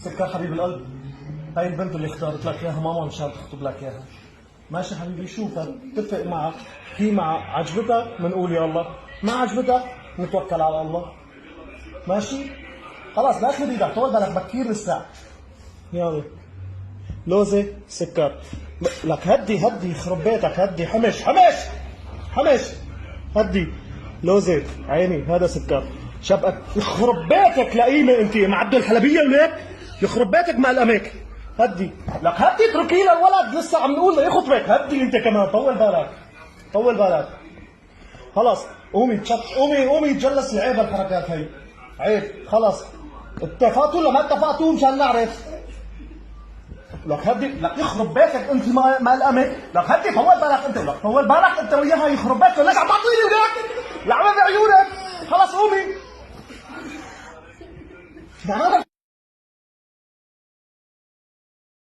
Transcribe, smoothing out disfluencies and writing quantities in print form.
سكر حبيب القلب، هاي البنت اللي اختارت لك اياها ماما مشان تخطب لك اياها. ماشي حبيبي، شوفها اتفق معك، هي مع عجبتك بنقول يلا، ما عجبتك نتوكل على الله. ماشي؟ خلاص لا تمد ايدك، طول بالك بكير لسه. يلا لوزة سكر. لك هدي هدي يخرب بيتك، هدي حمش حمش حمش، هدي لوزة عيني، هذا سكر شبقك يخرب بيتك لئيمة انت معدل الحلبية وليك، يخرب بيتك مقلقمك. هدي لك هدي، اتركي للولد لسه عم نقول له يخطبك. هدي انت كمان، طول بالك طول بالك. خلاص قومي قومي تجلس العيب الحركات هي عيب. خلاص اتفقتوا ولا ما اتفقتوا مشان نعرف؟ لك هدي، لك يخرب بيتك انت ما الامك. لك هدي طول بالك انت، لك طول بالك انت وياها، يخرب بيتك ليش عم تعطيني وليك؟ العمى بعيونك. خلص قومي.